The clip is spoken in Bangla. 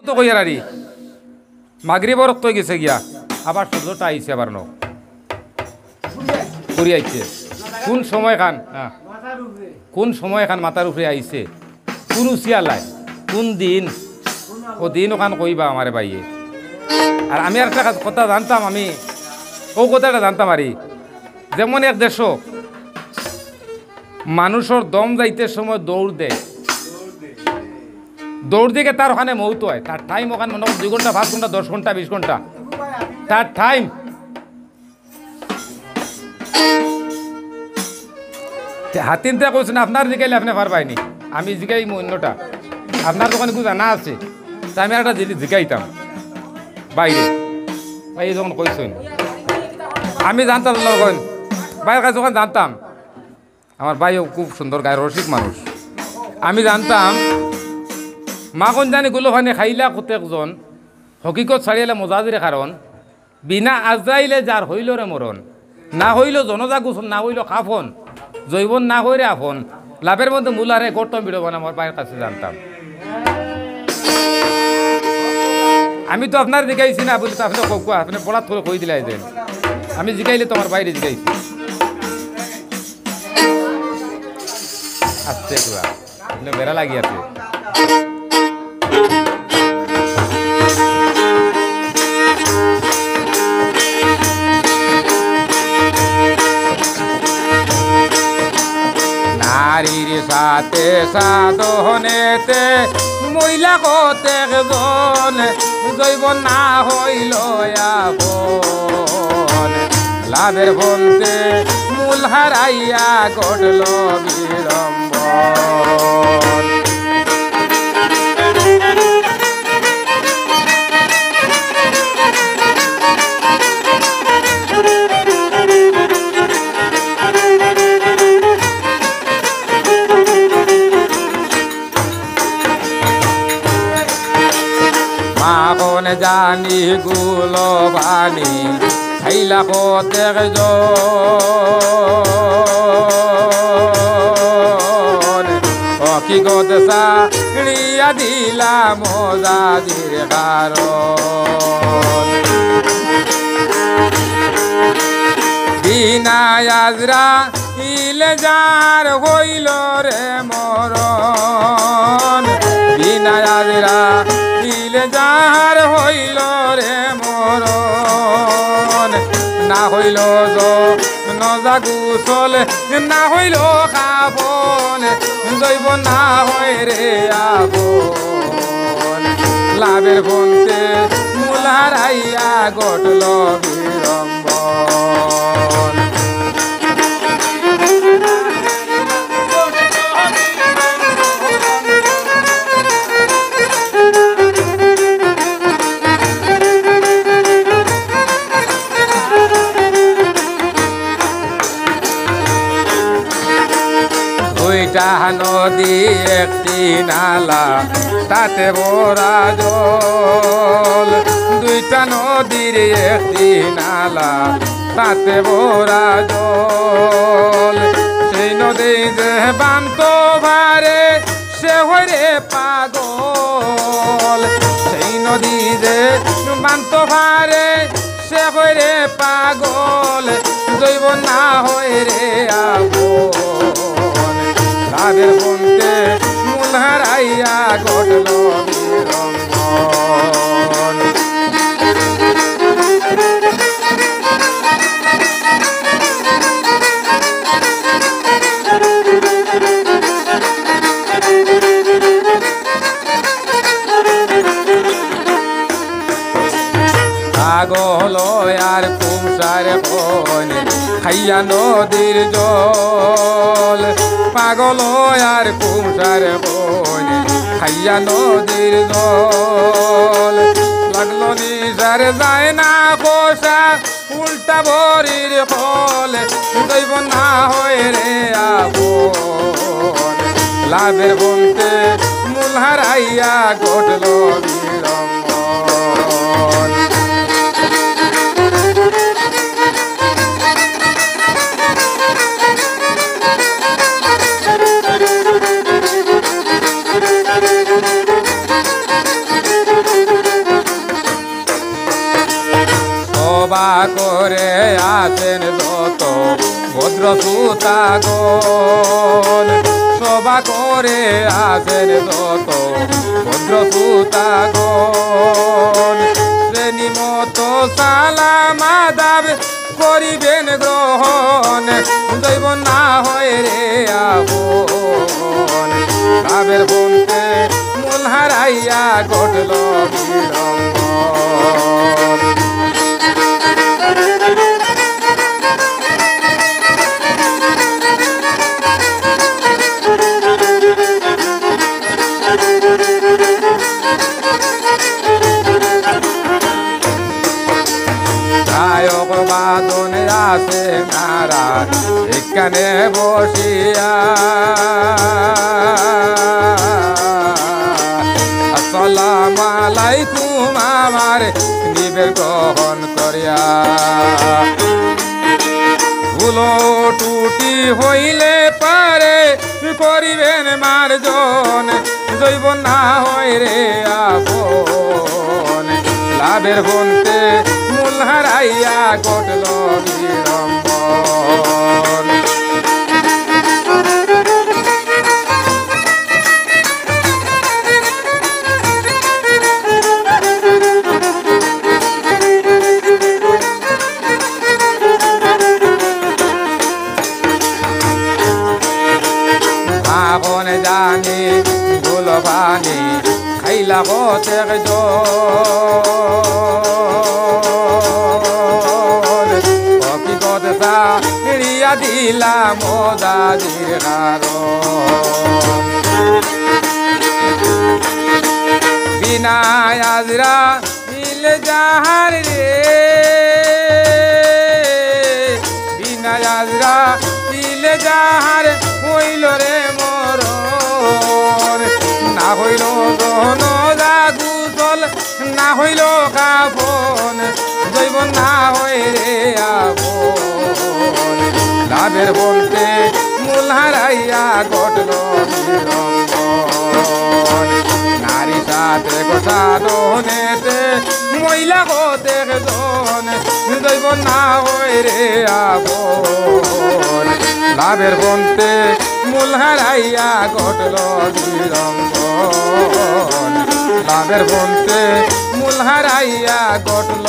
তো কইয়ার আরি মাগরিবর তো গেছে গিয়া আবার সূর্যটা আইছে আবার ন ঘুরি আইছে কোন সময় খান কোন সময় খান মাথার উপরে আইছে কোন উচিয়ালাই কোন দিন ও দিন ওখান কইবা আমারে ভাইয়ে আর আমি আর একটা কথা জানতাম আমি ও কথাটা জানতাম আরি যেমন এক দেশ মানুষের দম যাইতে সময় দৌড় দেয় দৌড় দিকে তার ওখানে মৌত হয় তার টাইম ওখানে মনে হয় 2 ঘন্টা 5 ঘন্টা 10 ঘন্টা 20 ঘন্টা তার টাইম হাতিন থেকে কইছেন আপনার জিগাইলে আপনি পারবাইনি আমি জিগাই অন্যটা আপনার দোকানে কিছু জানা আছে তা আমি একটা জিনিস জিগাইতাম বাইরে ভাই যখন কইছেন আমি জানতাম যখন ভাইয়ের কাছে যখন জানতাম আমার ভাইও খুব সুন্দর গায়ের রসিক মানুষ আমি জানতাম মাখন জানি গুলো ফানি খাইলা প্রত্যেকজন হকিকত ছাড়িয়ালে মজাজিরে কারণ বিনা আজরাইলে যার হইল রে মরণ না হইল জনজাগুছন না হইল কাফন জৈবন না হইরে আফন লাভের মধ্যে মূলারে গর্তম বিড়বান আমার ভাইয়ের কাছে জানতাম আমি তো আপনার জিগাইছি না বলি তো আপনি কোয়া আপনি পড়াত করে কই দিলাই দেন আমি জিগাইলে তোমার বাইরে জিগাইছি আস্তে কুয়া আপনি বেড়া লাগিয়াছে নারীর সাথে সাধনেতে মহিলা কতেকজন জৈব না হইল আপন লাভের বলতে মূল হারাইয়া ঘটল বিড়ম্বন মাখন জানি গুলো বানি খাইলা প্রত্যেক জন হকিকত চাড়িয়া দিলা মজাজির কারণ বিনা আজরা ইলে যার হইল রে মরণ বিনা আজরা ইলে যার হইল রে মরণ না হইল নজাগু চলে না হইল খাবন জৈব না হয় রে আপন লাভের বনতে মূল হারাইয়া ঘটল বিড়ম্বন দুইটা নদী একটি নালা তাতে ভরা জল দুইটা নদীর একটি নালা তাতে ভরা জল সেই নদী যে বান্ত ভারে সে হরে পাগল সেই নদী যে বান্ত ভারে সে হরে পাগল জৈব না হয় রে আপন লাভের বনতে মূল হারাইয়া ঘটল বিড়ম্বন পাগল আর কুমসার কোন খাইয়া নদীর জল পাগল আর কুমসার কোন খাইয়া নদীর জল লাগলো নিজার যায় না কোষা উল্টা বরির ফল দৈব না হয় রে আপন লাভের বনতে মূল হারাইয়া ঘটল বিড়ম্বন সভা করে আছেন যত ভদ্র সুতাগণ সভা করে আছেন যত ভদ্র সুতাগণ শ্রেণী মতো সালাম আদাব করিবেন গ্রহণ জৈব না হয় রে আপন লাভের বলতে মূল হারাইয়া ঘটল বিড়ম্বন গায়ক বাদনে আছে নারা এখানে বসিয়া আসসালামু আলাইকুম আমার নিবের গ্রহণ করিয়া ভুলো টুটি হইলে পারে করিবেন মার্জন জৈব না হয় রে আপন লাভের বলতে মূল হারাইয়া ঘটল বিড়ম্বন ভাবন জানি গুলবানি খাইলা হতে রিয়া দিলা মোদাজির বিনা আজরা মিল যাহার রে বিনা আজরা মিল যাহার হইল রে মর না হইল জনদা গুজল না হইল কাফন জৈব না হয় রে আপন লাভের বলতে মূল হারাইয়া ঘটল বিড়ম্বন নারী সাথে সাধনেতে মহিলা হতে জন জৈব না হয় রে আপন লাভের বলতে মূল হারাইয়া ঘটল বিড়ম্বন লাভের বলতে মূল হারাইয়া ঘটল